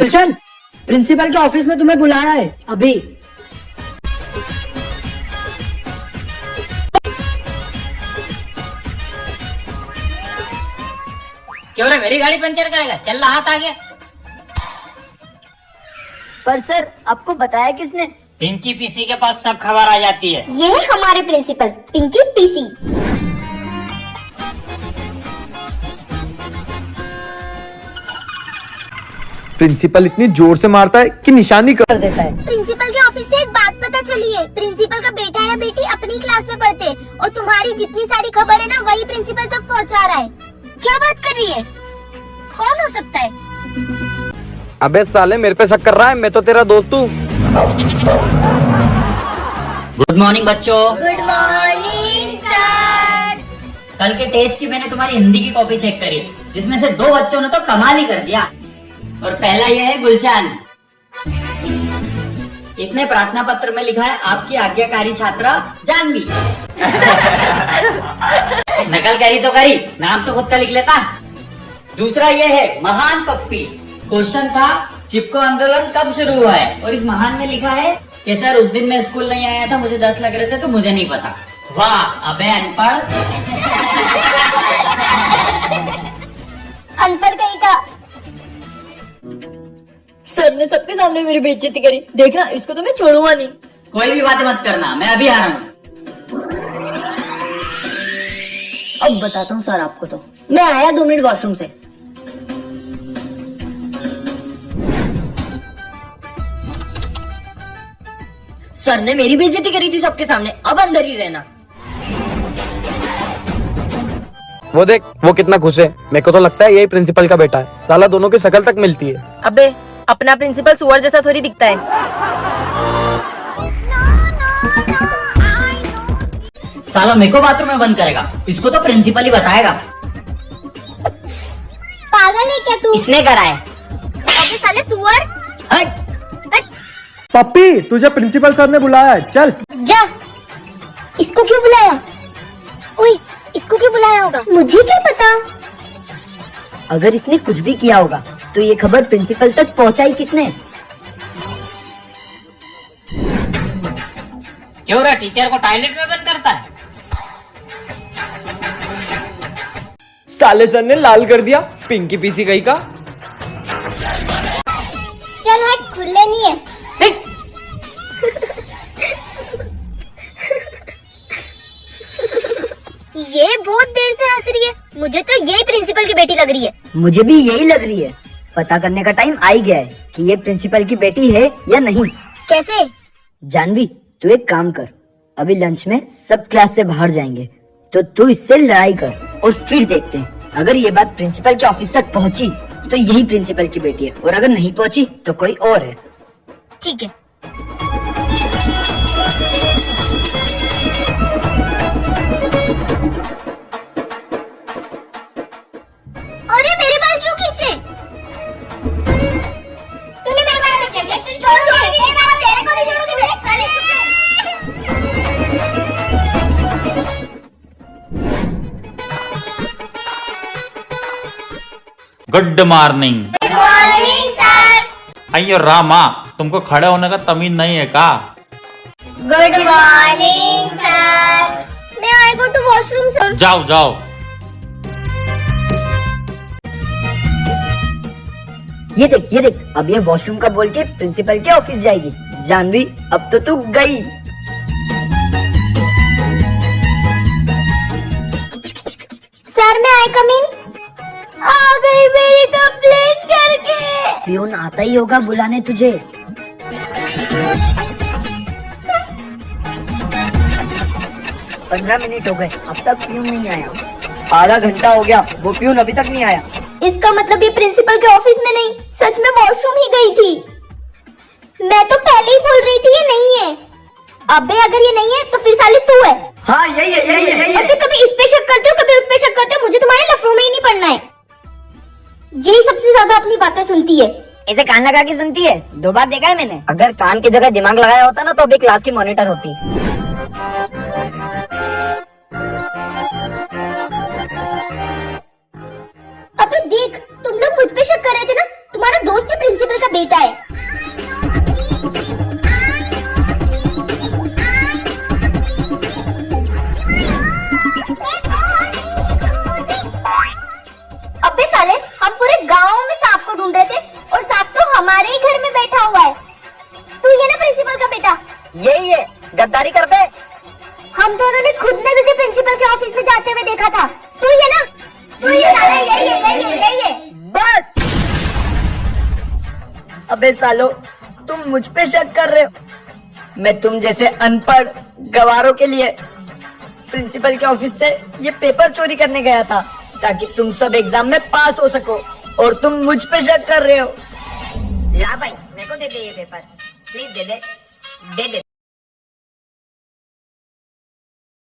गुलशन, principal के office में तुम्हें बुलाया है अभी। क्यों रे, मेरी गाड़ी पंचर करेगा? चल रहा हाथ आगे। पर सर, आपको बताया किसने? पिंकी पीसी के पास सब खबर आ जाती है। ये है हमारे प्रिंसिपल पिंकी पीसी। प्रिंसिपल इतनी जोर से मारता है कि निशानी कर देता है। प्रिंसिपल के ऑफिस से एक बात पता चली है। प्रिंसिपल का बेटा या बेटी अपनी क्लास में पढ़ते और तुम्हारी जितनी सारी खबर है ना वही प्रिंसिपल तक पहुंचा रहा है। क्या बात कर रही है? कौन हो सकता है? अबे साले, मेरे पे शक कर रहा है? मैं तो तेरा दोस्त हूँ। गुड मॉर्निंग बच्चों। Good morning sir. कल के टेस्ट की मैंने तुम्हारी हिंदी की कॉपी चेक करी, जिसमें से 2 बच्चों ने तो कमाल ही कर दिया। और पहला ये है गुलशन। इसने प्रार्थना पत्र में लिखा है, आपकी आज्ञाकारी छात्रा जानवी। नकल करी तो करी, नाम तो खुद का लिख लेता। दूसरा ये है महान पप्पी। क्वेश्चन था, चिपको आंदोलन कब शुरू हुआ है? और इस महान में लिखा है कि सर उस दिन मैं स्कूल नहीं आया था, मुझे 10 लग रहे थे तो मुझे नहीं पता। वाह अबे अनपढ़। अनपढ़ कहीं का। सर ने सबके सामने मेरी बेइज्जती करी। देखना, इसको तो मैं छोड़ूंगा नहीं। कोई भी बातें मत करना, मैं अभी आ रहा हूँ। अब बताता हूँ सर आपको। तो मैं आया 2 मिनट वॉशरूम से। सर ने मेरी बेइज्जती करी थी सबके सामने, अब अंदर ही रहना। वो देख, वो कितना खुश है। मेरे को तो लगता है यही प्रिंसिपल का बेटा है। साला दोनों की शक्ल तक मिलती है। अबे, अपना प्रिंसिपल सुअर जैसा थोड़ी दिखता है। साला मेरे को बाथरूम में बंद करेगा, इसको तो प्रिंसिपल ही बताएगा। पागल है क्या तू? इसने कराए। अबे साले सुअर। हट। पप्पी, तुझे प्रिंसिपल सर ने बुलाया है, चल। जा। इसको क्यों बुलाया? ओए, इसको क्यों बुलाया होगा? मुझे क्या पता। अगर इसने कुछ भी किया होगा तो ये खबर प्रिंसिपल तक पहुंचाई किसने? क्यों रे, टीचर को टॉयलेट में बंद करता है? साले सर ने लाल कर दिया पिंकी पीसी कहीं का। चल हट, खुले नहीं है। ये बहुत देर से हंस रही है। मुझे तो यही प्रिंसिपल की बेटी लग रही है। मुझे भी यही लग रही है। पता करने का टाइम आ ही गया है कि ये प्रिंसिपल की बेटी है या नहीं। कैसे? जानवी, तू एक काम कर, अभी लंच में सब क्लास से बाहर जाएंगे, तो तू इससे लड़ाई कर और फिर देखते हैं। अगर ये बात प्रिंसिपल के ऑफिस तक पहुंची तो यही प्रिंसिपल की बेटी है, और अगर नहीं पहुंची तो कोई और है। ठीक है। अरे मेरे बाल क्यों खींचे? तूने मेरे बाल क्यों खींचे? तू छोड़ मेरे बाल, तेरे को नहीं छोड़ूंगी मैं। साले चुप good morning. Good morning sir. अयो रामा, तुमको खड़े होने का तमीज नहीं है का? Good morning sir. मैं आई गो टू वॉशरूम सर। जाओ जाओ। ये देख, अब ये वॉशरूम का बोल के प्रिंसिपल के ऑफिस जाएगी। जानवी, अब तो तू गई। सर मैं आई कम इन। आ गई मेरी कंप्लेंट करके। पियून आता ही होगा बुलाने तुझे। पंद्रह मिनट हो गए, अब तक पियून नहीं आया। आधा घंटा हो गया, वो पियून अभी तक नहीं आया। इसका मतलब ये प्रिंसिपल के ऑफिस में नहीं, सच में वॉशरूम ही गई थी। मैं तो पहले ही बोल रही थी ये नहीं है। अबे अगर ये नहीं है तो फिर साले तू है। हाँ यही है। अबे कभी इस पे शक करते हो, कभी उस पे शक करते हो। मुझे तुम्हारे लफड़ों में ही नहीं पड़ना है। यही सबसे ज्यादा अपनी बातें सुनती है। ऐसे कान लगा के सुनती है। 2 बार देखा है मैंने। अगर कान की जगह दिमाग लगाया होता ना तो अभी क्लास की मॉनिटर होती। अबे देख, तुम लोग मुझ पे शक कर रहे थे ना। तुम्हारा दोस्त ही प्रिंसिपल का बेटा है। अबे साले, हम पूरे गांव में सांप को ढूंढ रहे थे और सांप तो हमारे ही घर में बैठा हुआ है। तू ये ना प्रिंसिपल का बेटा? यही है, गद्दारी कर बे। हम दोनों ने खुद ने तुझे प्रिंसिपल के ऑफिस में जाते हुए देखा था। तू ये ना? तू ये साला, यही है। बस। अबे सालो, तुम मुझ पे शक कर रहे हो। मैं तुम जैसे अनपढ़ गवारों के लिए प्रिंसिपल के ऑफिस से ये पेपर चोरी करने गया था ताकि तुम सब एग्जाम में पास हो सको, और तुम मुझ पे शक कर रहे हो। ला भाई, मेरे को दे दे ये पेपर, प्लीज दे दे।